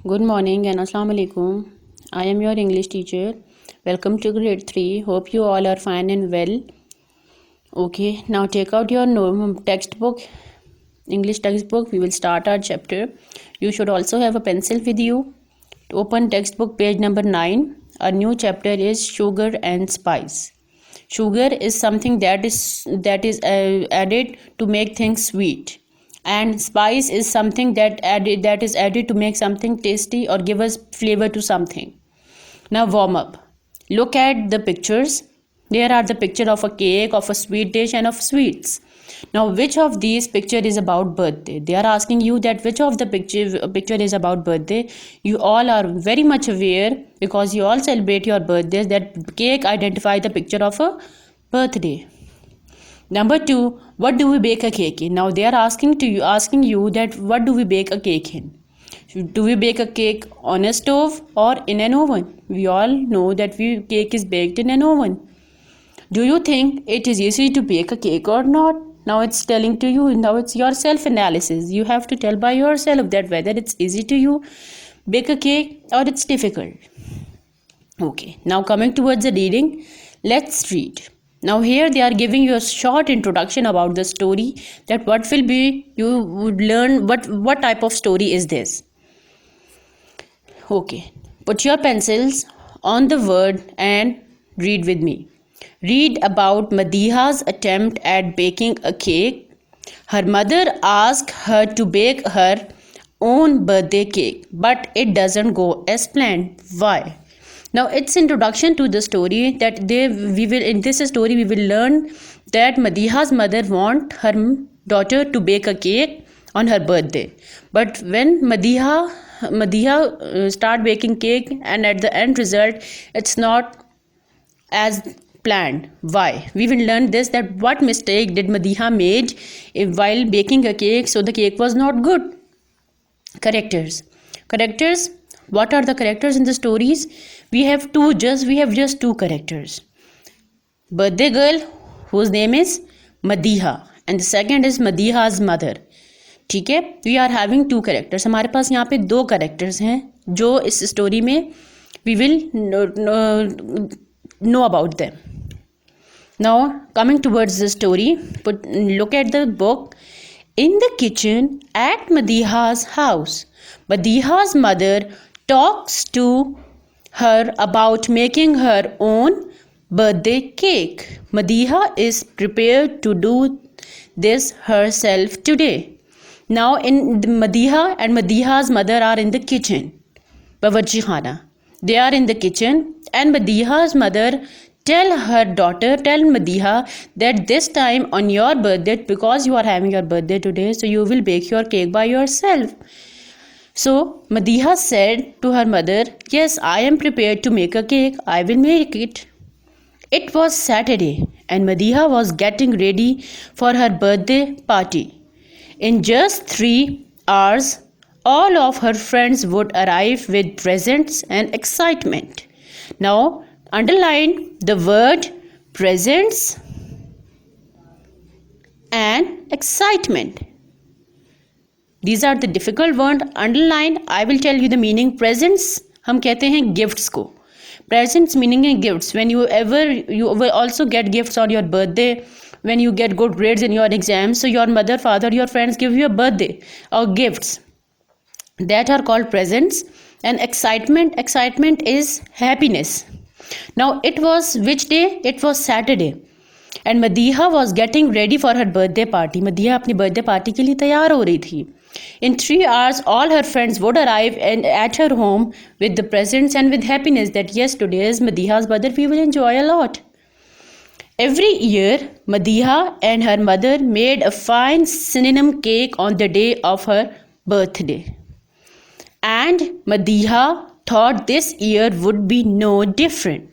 Good morning and Assalamu alaikum. I am your English teacher. Welcome to grade 3. Hope you all are fine and well. Okay, now take out your textbook, English textbook. We will start our chapter. You should also have a pencil with you. Open textbook page number 9. Our new chapter is sugar and spice. Sugar is something that is added to make things sweet, and spice is something that is added to make something tasty or give us flavor to something. Now warm up. Look at the pictures. There are the picture of a cake, of a sweet dish, and of sweets. Now which of these picture is about birthday? They are asking you that which of the picture is about birthday. You all are very much aware, because you all celebrate your birthdays, that cake identify the picture of a birthday. Number 2, what do we bake a cake in? Now they are asking you that what do we bake a cake in? Do we bake a cake on a stove or in an oven? We all know that cake is baked in an oven. Do you think it is easy to bake a cake or not? Now it's telling to you, now it's your self-analysis. You have to tell by yourself that whether it's easy to you bake a cake or it's difficult. Okay, now coming towards the reading, let's read. Now here they are giving you a short introduction about the story, that what will be, you would learn what type of story is this. Okay, put your pencils on the word and read with me. Read about Madiha's attempt at baking a cake. Her mother asked her to bake her own birthday cake, but it doesn't go as planned. Why? Now it's introduction to the story, that in this story we will learn that Madiha's mother want her daughter to bake a cake on her birthday, but when Madiha start baking cake, and at the end result it's not as planned. Why? We will learn this, that what mistake did Madiha made while baking a cake, so the cake was not good. Characters. What are the characters in the stories? We have just two characters. Birthday girl, whose name is Madiha, and the second is Madiha's mother. ठीक है, we are having two characters. हमारे पास यहाँ पे दो characters हैं जो इस स्टोरी में we will know about them. Now coming towards the story, look at the book. In the kitchen at Madiha's house, Madiha's mother talks to her about making her own birthday cake. Madiha is prepared to do this herself today. Now Madiha and Madiha's mother are in the kitchen. Bawarchi Khana. They are in the kitchen, and Madiha's mother tell Madiha that this time on your birthday, because you are having your birthday today, so you will bake your cake by yourself. So Madiha said to her mother, yes, I am prepared to make a cake. I will make it. It was Saturday, and Madiha was getting ready for her birthday party. In just 3 hours, all of her friends would arrive with presents and excitement. Now underline the word presents and excitement. These are the difficult words. Underline. I will tell you the meaning. Presents हम कहते हैं gifts को. Presents meaning है gifts. When you will also get gifts on your birthday, when you get good grades in your exams, so your mother, father, your friends give you a birthday or gifts. That are called presents. And excitement is happiness. Now it was which day? It was Saturday, and Madiha was getting ready for her birthday party. Madiha अपनी birthday party के लिए तैयार हो रही थी. In 3 hours, all her friends would arrive and at her home with the presents and with happiness, that yes, today is Madiha's birthday, we will enjoy a lot. Every year, Madiha and her mother made a fine cinnamon cake on the day of her birthday, and Madiha thought this year would be no different.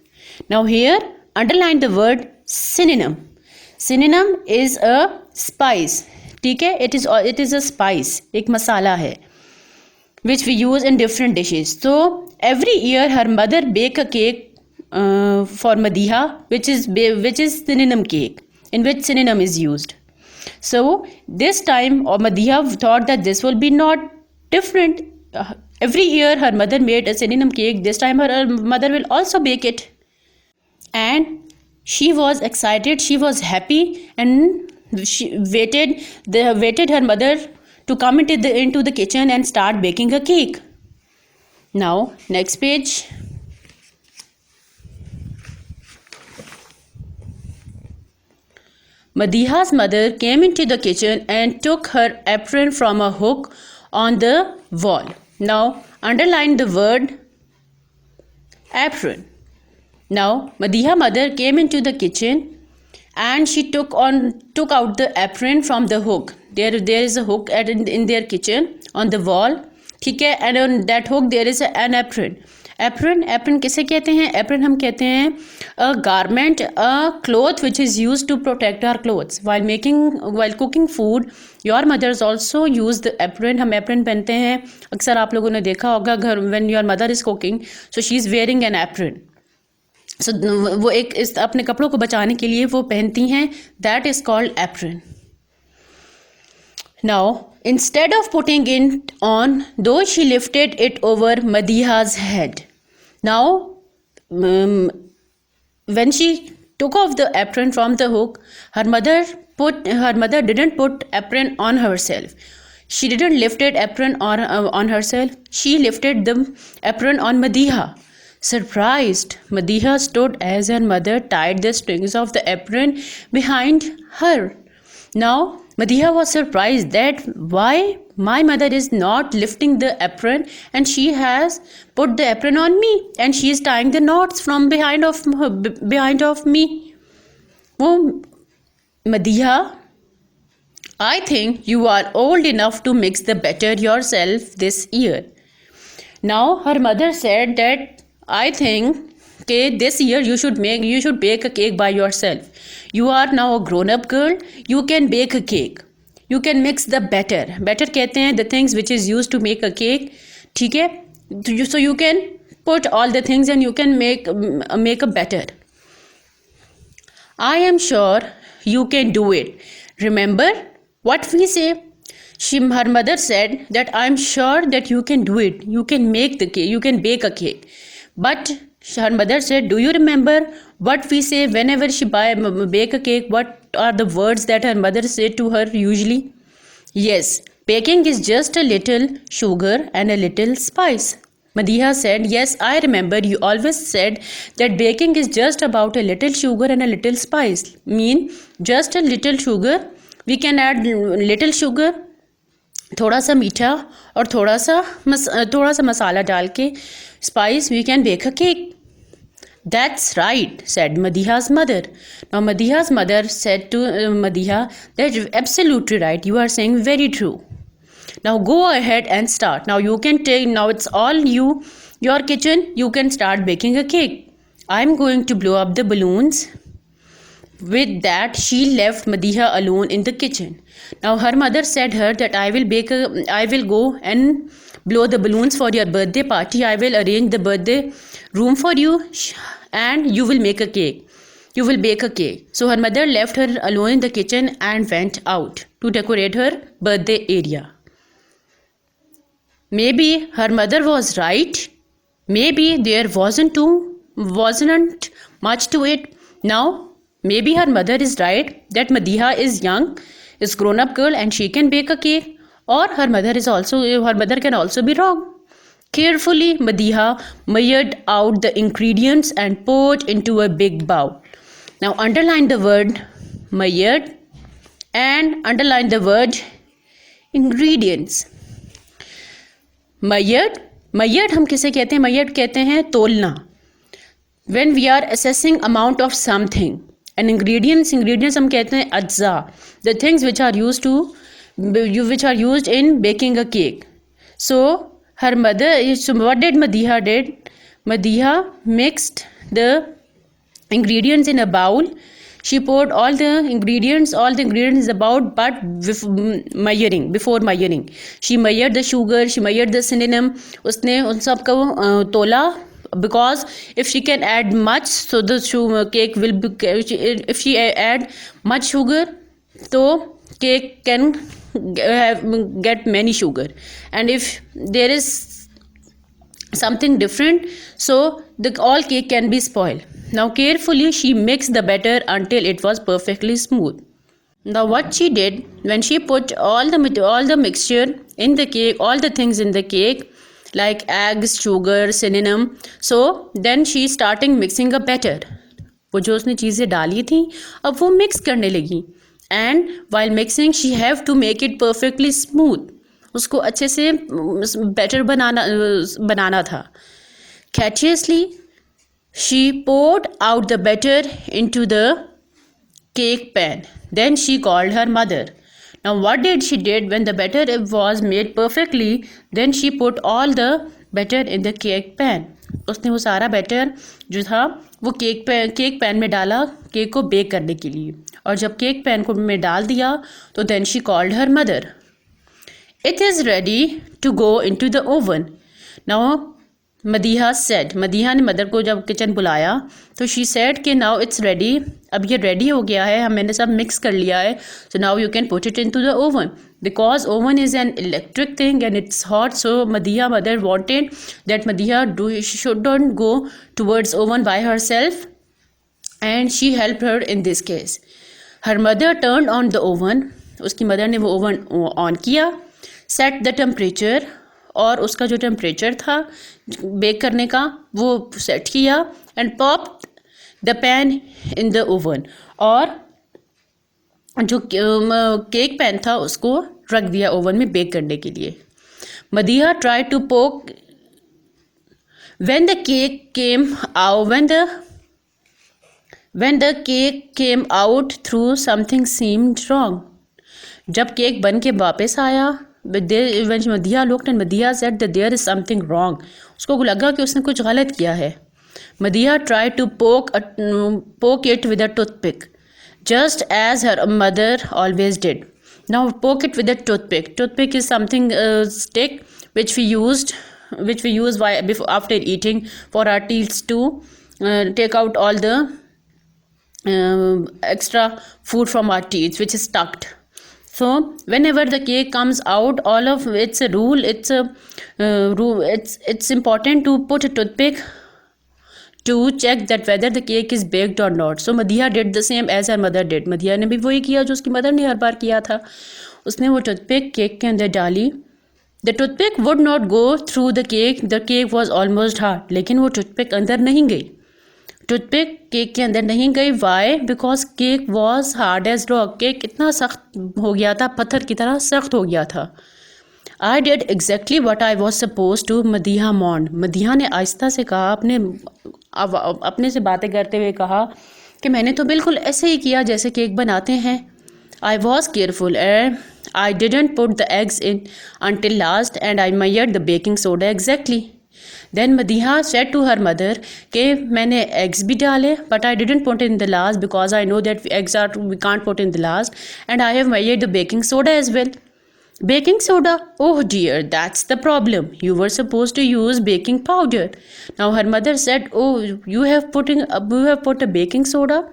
Now here underline the word synonym. Synonym is a spice. ठीक है, it is a spice, एक मसाला है, which we use in different dishes. So every year her mother bake a cake for Madiha, which is synonym cake, in which synonym is used. So this time Madiha thought that this will be not different. Every year her mother made a cinnamon cake. This time her mother will also bake it. And she was excited, she was happy, and she waited her mother to come into the kitchen and start baking a cake. Now, next page. Madiha's mother came into the kitchen and took her apron from a hook on the wall. Now, underline the word apron. Now, Madiha's mother came into the kitchen and she took out the apron from the hook. There is a hook in their kitchen on the wall. ठीक है, and on that hook there is an apron. Apron किसे कहते हैं? Apron हम कहते हैं a garment, a cloth which is use to protect our clothes while cooking food. Your mothers also use the apron. हम apron पहनते हैं, अक्सर आप लोगों ने देखा होगा घर when your mother is cooking, so she is wearing an apron. सो वो एक इस अपने कपड़ों को बचाने के लिए वो पहनती हैं. That is called apron. Now, instead of putting it on, though she lifted it over Madiha's head. Now, when she took off the apron from the hook, her mother didn't put apron on herself. She didn't lift it apron on herself. She lifted the apron on Madiha. Surprised, Madiha stood as her mother tied the strings of the apron behind her. Now, Madiha was surprised that why my mother is not lifting the apron and she has put the apron on me and she is tying the knots from behind of me. Oh, Madiha, I think you are old enough to mix the batter yourself this year. Now her mother said that I think this year you should bake a cake by yourself. You are now a grown up girl, you can bake a cake. You can mix the batter. Batter कहते हैं the things which is used to make a cake. ठीक है, so you can put all the things and you can make a batter. I am sure you can do it. Remember what we say? Her mother said that I am sure that you can do it. You can make the cake. You can bake a cake. But her mother said, do you remember what we say whenever she bake a cake? What are the words that her mother said to her usually? Yes, baking is just a little sugar and a little spice. Madiha said, yes, I remember you always said that baking is just about a little sugar and a little spice. Mean just a little sugar. We can add little sugar, थोड़ा सा मीठा और थोड़ा सा मसाला डाल के spice, we can bake a cake. That's right, said Madiha's mother. Now Madiha's mother said to Madiha, that's absolutely right, you are saying very true. Now go ahead and start. Now you can take, now it's all your kitchen, you can start baking a cake. I'm going to blow up the balloons. With that, she left Madiha alone in the kitchen. Now her mother said her that I will go and blow the balloons for your birthday party. I will arrange the birthday room for you and you will make a cake. You will bake a cake. So her mother left her alone in the kitchen and went out to decorate her birthday area. Maybe her mother was right. Maybe there wasn't much to it. Now, maybe her mother is right that Madiha is young, is grown-up girl and she can bake a cake. Or her mother can also be wrong. Carefully, Madiha measured out the ingredients and poured into a big bowl. Now underline the word measured and underline the word ingredients. Measured हम किसे कहते हैं? Measured कहते हैं तोलना. When we are assessing amount of something. And ingredients हम कहते हैं अज्जा. The things which are used in baking a cake. So what did Madiha did? Madiha mixed the ingredients in a bowl. She poured all the ingredients about, but before measuring. She measured the sugar, she measured the cinnamon. उसने उन सब को तोला. Because if she can add much, so the cake will be, if she add much sugar, so cake can get many sugar, and if there is something different, so the all cake can be spoiled. Now carefully she mixed the batter until it was perfectly smooth. Now what she did, when she put all the mixture in the cake, all the things in the cake like eggs, sugar, cinnamon, so then she starting mixing a batter. वो जो उसने चीज़ें डाली थी अब वो mix करने लगी. And while mixing she have to make it perfectly smooth. उसको अच्छे से बैटर बनाना था. कैटियसली शी poured out the batter into the cake pan. Then she called her mother. Now what did she did when the batter was made perfectly? Then she put all the batter in the cake pan. उसने वो सारा batter जो था वो cake pan में डाला cake को bake करने के लिए. और जब केक पैन को में डाल दिया तो then she called her mother. It is ready to go into the oven. Now Madiha said, Madiha ने मदर को जब किचन बुलाया तो शी सेड कि नाउ इट्स रेडी, अब ये रेडी हो गया है, मैंने सब मिक्स कर लिया है, so now you can put it into the oven. Because oven is an electric thing and it's hot, so Madiha mother wanted that Madiha shouldn't go towards oven by herself, and she helped her in this case. Her mother turned on the oven. उसकी mother ने वो oven on किया. Set the temperature, और उसका जो temperature था bake करने का वो सेट किया. And popped the pan in the oven, और जो केक पैन था उसको रख दिया ओवन में बेक करने के लिए. Madiha try to poke when the cake came out through something seemed wrong. जब केक बन के वापस आया when Madiha looked and Madiha said that there is something wrong. उसको लगा कि उसने कुछ गलत किया है. Madiha tried to poke it with a toothpick, just as her mother always did. Now poke it with a toothpick. Toothpick is something stick which we use after eating for our teeth to take out all the extra food from our teeth which is stuck. So whenever the cake comes out, all of it's a rule. It's important to put a toothpick to check that whether the cake is baked or not. So Madiha did the same as her mother did. Madiha ने भी वही किया जो उसकी mother ने हर बार किया था. उसने वो टूथपिक केक के अंदर डाली. The toothpick would not go through the cake. The cake was almost hard. लेकिन वो टूथपिक अंदर नहीं गई. टूथपिक केक के अंदर नहीं गई. Why? Because cake was hard as rock. Cake इतना सख्त हो गया था, पत्थर की तरह सख्त हो गया था. I did exactly what I was supposed to. Madiha mourned. Madiha ने आहिस्ता से कहा, अपने से बातें करते हुए कहा कि मैंने तो बिल्कुल ऐसे ही किया जैसे केक बनाते हैं. I was careful and I didn't put the eggs in until last, and I measured the baking soda exactly. Then Madiha said to her mother कि मैंने eggs भी डाले but I didn't put in the last because I know that we can't put in the last, and I have measured the baking soda as well. Baking soda? Oh dear, that's the problem. You were supposed to use baking powder. Now her mother said, oh, you have put a baking soda?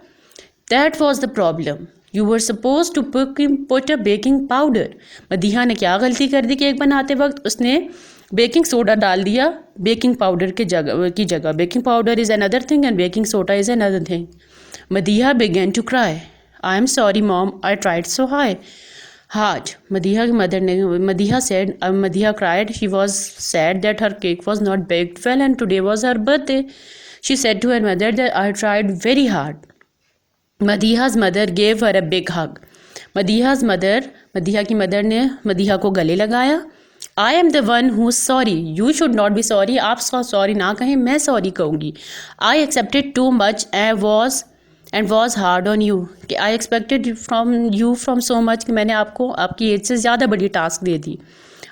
That was the problem. You were supposed to put a baking powder. Madiha ने क्या गलती कर दी cake बनाते वक्त? उसने baking soda डाल दिया baking powder की जगह. Baking powder is another thing and baking soda is another thing. Madiha began to cry. I am sorry, mom. I tried so hard. Madiha said, Madiha cried. She was sad that her cake was not baked well and today was her birthday. She said to her mother that I tried very hard. Madiha's mother gave her a big hug. Madiha की mother ने मदीहा को गले लगाया. I am the one who's sorry. You should not be sorry. आप sorry ना कहें, मैं sorry कहूँगी. I accepted too much and was hard on you. कि I expected from so much कि मैंने आपको आपकी एज से ज़्यादा बड़ी task they the.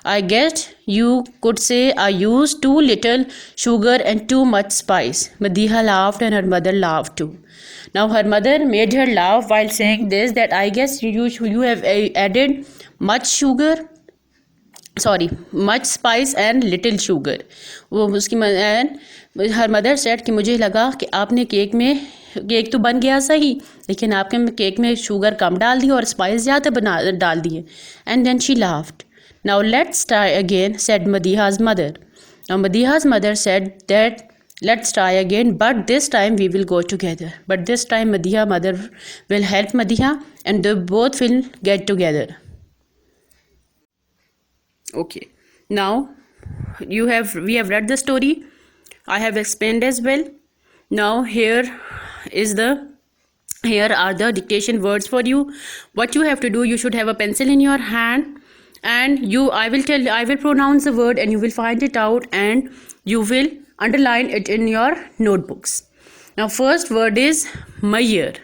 I guess you could say I used too little sugar and too much spice. Madiha laughed and her mother laughed too. Now her mother made her laugh while saying this, that I guess you have added much spice and little sugar. वो उसकी her mother said कि मुझे लगा कि आपने cake तो बन गया सही, लेकिन आपके केक में शुगर कम डाल दी और स्पाइस ज़्यादा डाल दिए. And then she laughed. Now let's try again, said Madiha's mother. Now Madiha's mother said that let's try again, but this time we will go together. But this time Madiha's mother will help Madiha and they both will get together. Okay. Now we have read the story. I have explained as well. Now here are the dictation words for you. What you have to do, you should have a pencil in your hand, and I will pronounce the word and you will find it out and you will underline it in your notebooks. Now first word is measure.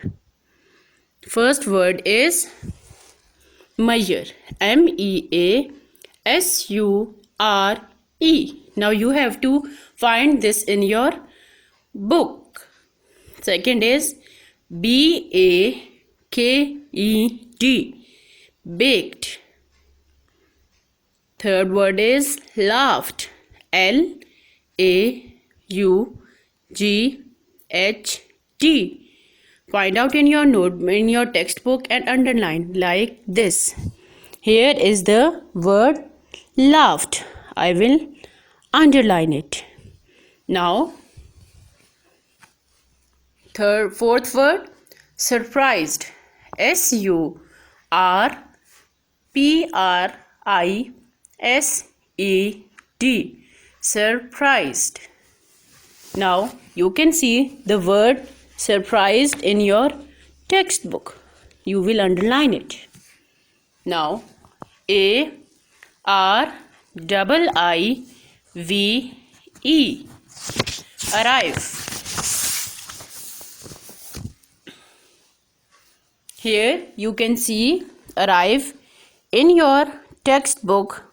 First word is measure. MEASURE. Now you have to find this in your book. Second is BAKED. Baked. Third word is laughed. LAUGHT. Find out in your textbook and underline like this. Here is the word laughed. I will underline it. Now fourth word surprised. SURPRISED. Surprised. Now you can see the word surprised in your textbook. You will underline it. Now ARIIVE. Arrive. Here you can see arrive in your textbook.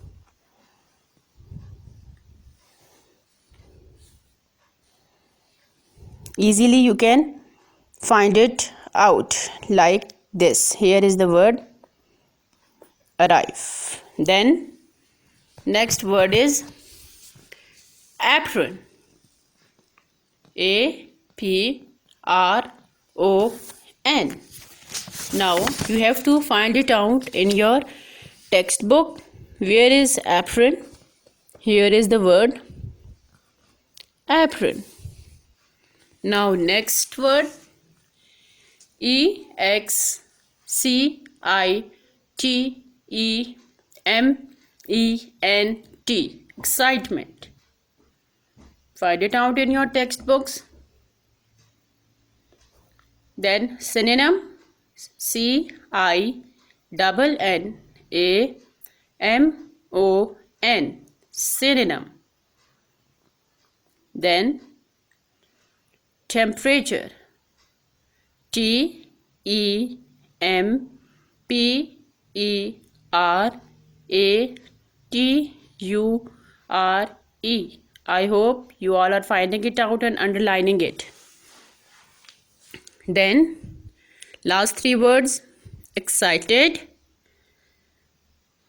Easily you can find it out like this. Here is the word arrive. Then next word is apron. APRON. Now you have to find it out in your textbook. Where is apron? Here is the word apron. Now next word EXCITEMENT. Excitement. Find it out in your textbooks. Then synonym CINNAMON. Synonym. Then temperature. TEMPERATURE. I hope you all are finding it out and underlining it. Then last three words excited,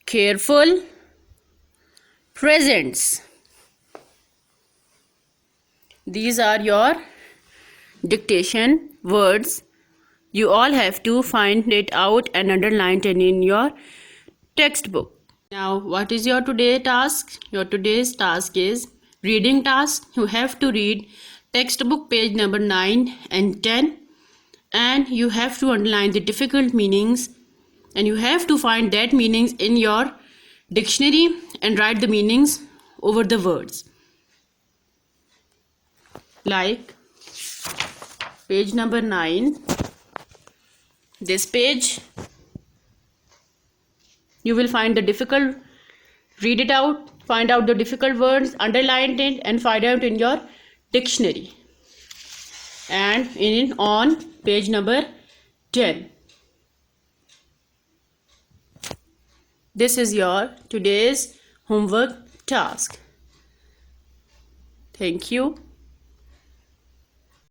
careful, presents. These are your dictation words. You all have to find it out and underline it in your textbook. Now what is your today's task? Your today's task is reading task. You have to read textbook page number 9 and 10 and you have to underline the difficult meanings and you have to find that meanings in your dictionary and write the meanings over the words. Like page number 9, this page, you will find the difficult, read it out, find out the difficult words, underline it and find out in your dictionary. And on page number 10. This is your today's homework task. Thank you.